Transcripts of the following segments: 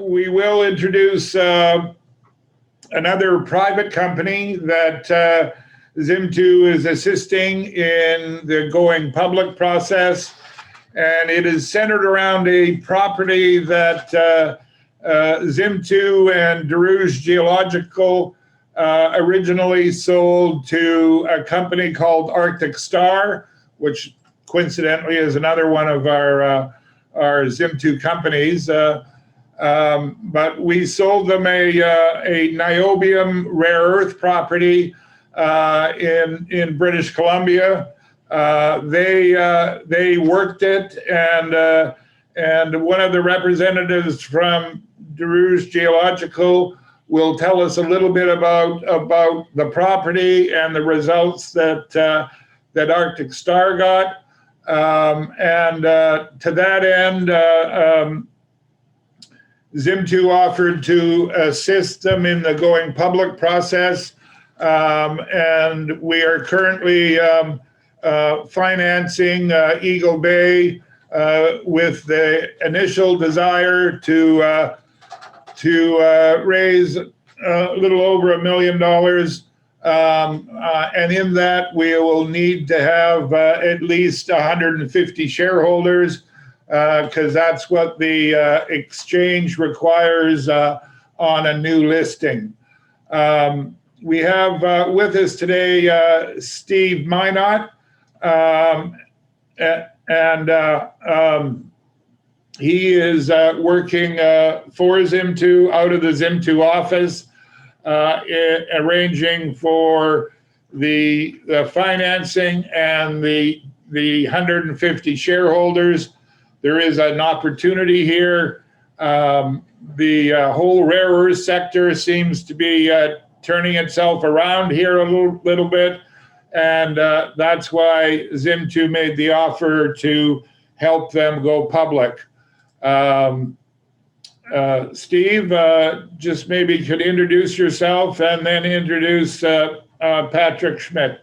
we will introduce another private company that Zimtu is assisting in the going public process, and it is centered around a property that Zimtu and Derouge Geological originally sold to a company called Arctic Star, which coincidentally is another one of our Zimtu companies. But we sold them a niobium rare earth property in British Columbia. They worked it, and one of the representatives from Derouge Geological will tell us a little bit about the property and the results that Arctic Star got. To that end, Zimtu offered to assist them in the going public process, and we are currently financing Eagle Bay with the initial desire to raise a little over $1 million. And in that, we will need to have at least 150 shareholders, because that's what the exchange requires on a new listing. We have with us today Steve Mynott, and he is working for Zimtu out of the Zimtu office, arranging for the financing and the 150 shareholders. There is an opportunity here. The whole rare earth sector seems to be turning itself around here a little bit, and that's why Zimtu made the offer to help them go public. Steve, just maybe you could introduce yourself and then introduce Patrick Schmidt.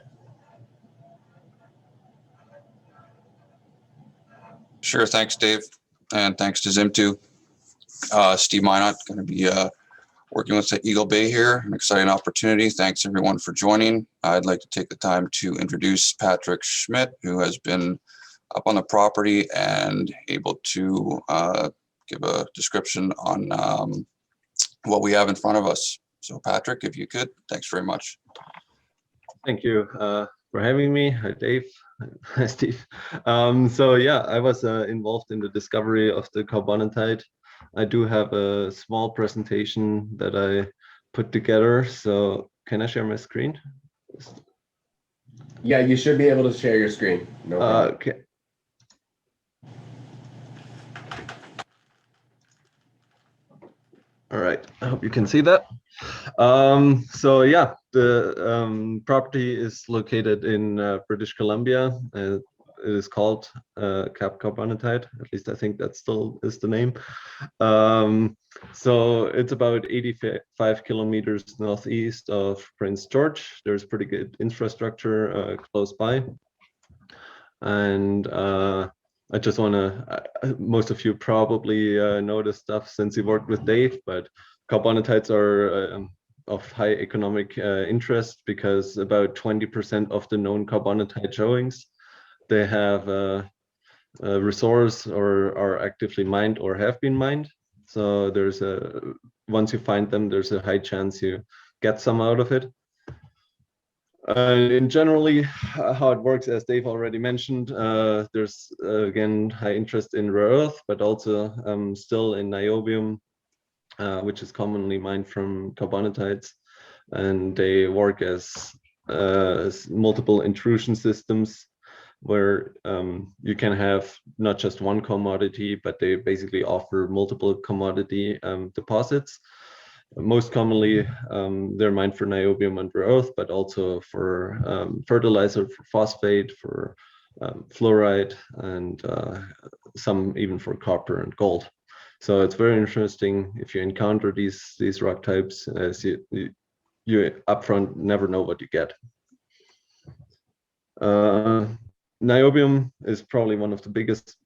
Sure, thanks, Dave, and thanks to Zimtu. Steve Mynott, going to be working with the Eagle Bay here, an exciting opportunity. Thanks everyone for joining. I'd like to take the time to introduce Patrick Schmidt, who has been up on the property and able to give a description on what we have in front of us. So Patrick, if you could, thanks very much. Thank you for having me. Hi, Dave. Hi, Steve. So yeah, I was involved in the discovery of the carbonatite. I do have a small presentation that I put together. So can I share my screen? Yeah, you should be able to share your screen. No problem. Okay. All right, I hope you can see that. So yeah, the property is located in British Columbia. It is called carbonatite. At least I think that still is the name. So it's about 85 kilometers northeast of Prince George. There's pretty good infrastructure close by. And I just want to, most of you probably know this stuff since you worked with Dave, but carbonatites are of high economic interest because about 20% of the known carbonatite showings, they have a resource or are actively mined or have been mined. So there's once you find them, there's a high chance you get some out of it. And generally, how it works, as Dave already mentioned, there's again high interest in rare earth, but also still in niobium, which is commonly mined from carbonatites, and they work as multiple intrusion systems, where you can have not just one commodity, but they basically offer multiple commodity deposits. Most commonly, they're mined for niobium and rare earth, but also for fertilizer, for phosphate, for fluoride, and some even for copper and gold. So it's very interesting if you encounter these rock types, as you upfront never know what you get. Niobium is probably one of the biggest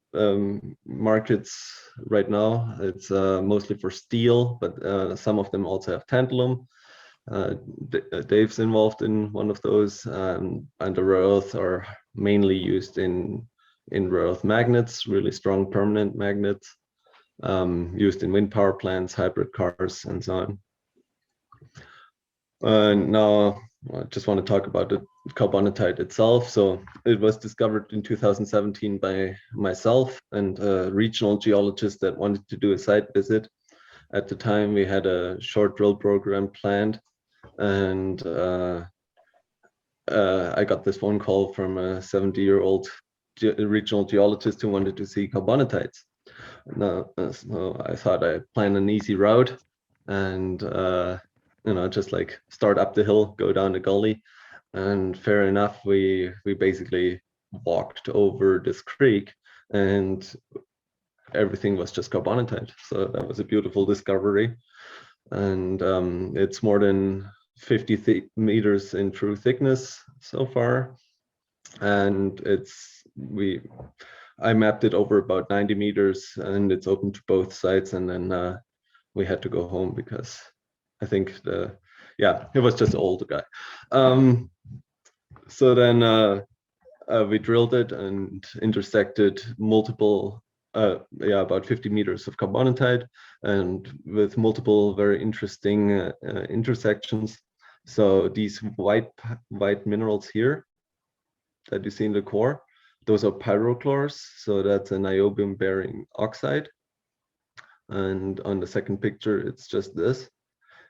markets right now. It's mostly for steel, but some of them also have tantalum. Dave's involved in one of those, and the rare earths are mainly used in rare earth magnets, really strong permanent magnets, used in wind power plants, hybrid cars, and so on. Now I just want to talk about the carbonatite itself. So it was discovered in 2017 by myself and a regional geologist that wanted to do a site visit. At the time, we had a short drill program planned, and I got this phone call from a 70-year-old regional geologist who wanted to see carbonatites. Now, so I thought I'd plan an easy route and just like start up the hill, go down the gully, and fair enough, we basically walked over this creek, and everything was just carbonatite. So that was a beautiful discovery, and it's more than 50 meters in true thickness so far, and I mapped it over about 90 meters, and it's open to both sides. And then we had to go home because I think it was just old guy. So then we drilled it and intersected multiple, about 50 meters of carbonatite, and with multiple very interesting intersections. So these white minerals here that you see in the core, those are pyrochlores. So that's a niobium bearing oxide. And on the second picture, it's just this.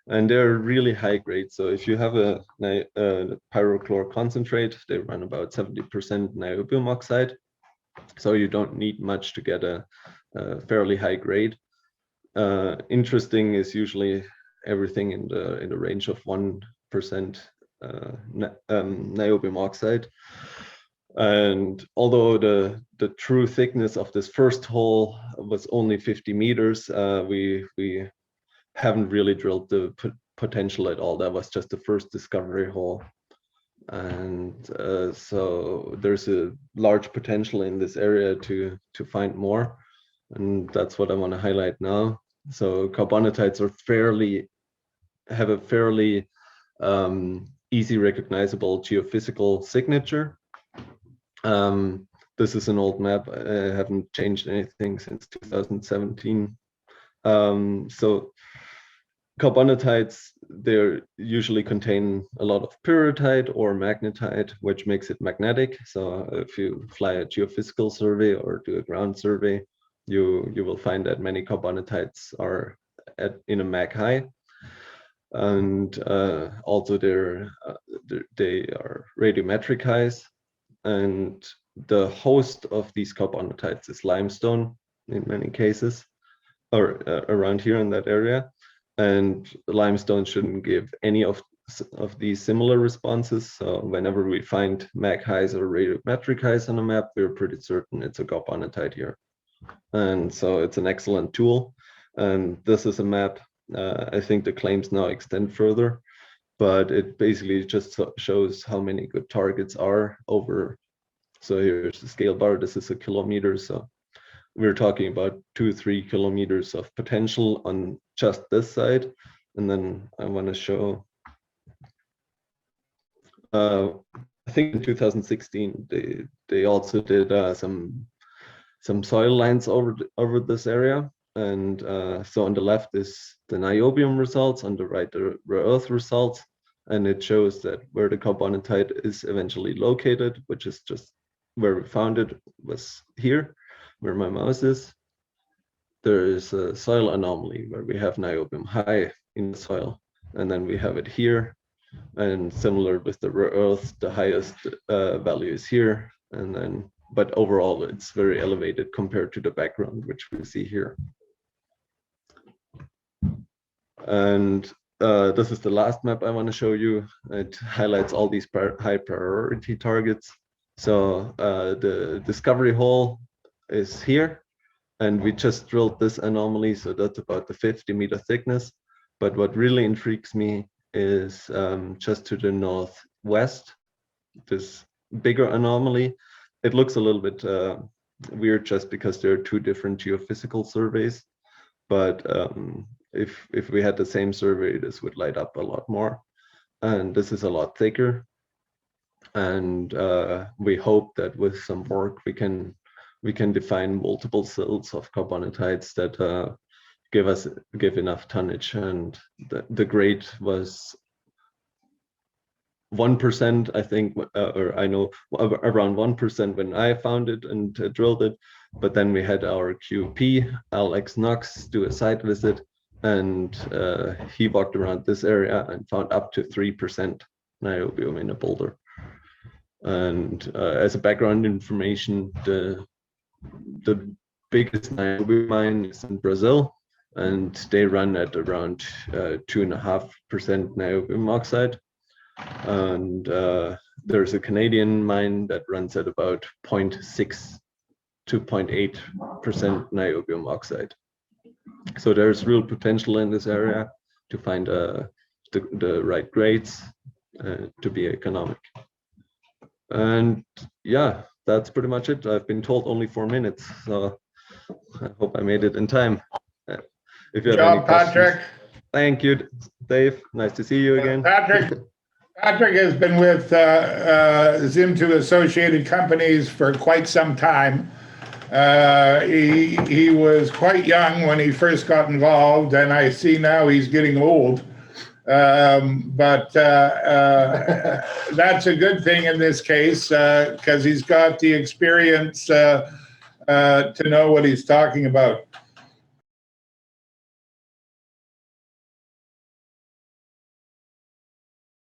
And they're really high grade. So if you have a pyrochlore concentrate, they run about 70% niobium oxide. So you don't need much to get a fairly high grade. Interesting is usually everything in the range of 1% niobium oxide. And although the true thickness of this first hole was only 50 meters, we haven't really drilled the potential at all. That was just the first discovery hole. And so there's a large potential in this area to find more. And that's what I want to highlight now. So carbonatites have a fairly easy recognizable geophysical signature. This is an old map. I haven't changed anything since 2017. So carbonatites, they usually contain a lot of pyrrhotite or magnetite, which makes it magnetic. So if you fly a geophysical survey or do a ground survey, you will find that many carbonatites are in a mag high. And also they are radiometric highs. And the host of these carbonatites is limestone in many cases, or around here in that area. And limestone shouldn't give any of these similar responses. So whenever we find mag highs or radiometric highs on a map, we're pretty certain it's a carbonatite here. And so it's an excellent tool. And this is a map. I think the claims now extend further, but it basically just shows how many good targets are over. So here's the scale bar. This is a kilometer. So we're talking about 2-3 kilometers of potential on just this side. And then I want to show, I think in 2016, they also did some soil lines over this area. And so on the left is the niobium results, on the right the rare earth results, and it shows that where the carbonatite is eventually located, which is just where we found it, was here, where my mouse is. There is a soil anomaly where we have niobium high in the soil, and then we have it here. And similar with the rare earth, the highest value is here, and then but overall it's very elevated compared to the background, which we see here. And this is the last map I want to show you. It highlights all these high priority targets. So the discovery hole is here, and we just drilled this anomaly. So that's about the 50-meter thickness. But what really intrigues me is just to the northwest, this bigger anomaly. It looks a little bit weird just because there are two different geophysical surveys. But if we had the same survey, this would light up a lot more. And this is a lot thicker. And we hope that with some work we can define multiple silts of carbonatites that give enough tonnage. And the grade was 1%, I think, or I know around 1% when I found it and drilled it. But then we had our QP, Alex Knox, do a site visit, and he walked around this area and found up to 3% niobium in a boulder. And as a background information, the biggest niobium mine is in Brazil, and they run at around 2.5% niobium oxide. And there's a Canadian mine that runs at about 0.6 to 0.8% niobium oxide. So there's real potential in this area to find the right grades to be economic. And yeah, that's pretty much it. I've been told only 4 minutes, so I hope I made it in time. If you have any questions, Patrick. Thank you, Dave. Nice to see you again. Patrick has been with Zimtu Associated Companies for quite some time. He was quite young when he first got involved, and I see now he's getting old. But that's a good thing in this case, because he's got the experience to know what he's talking about.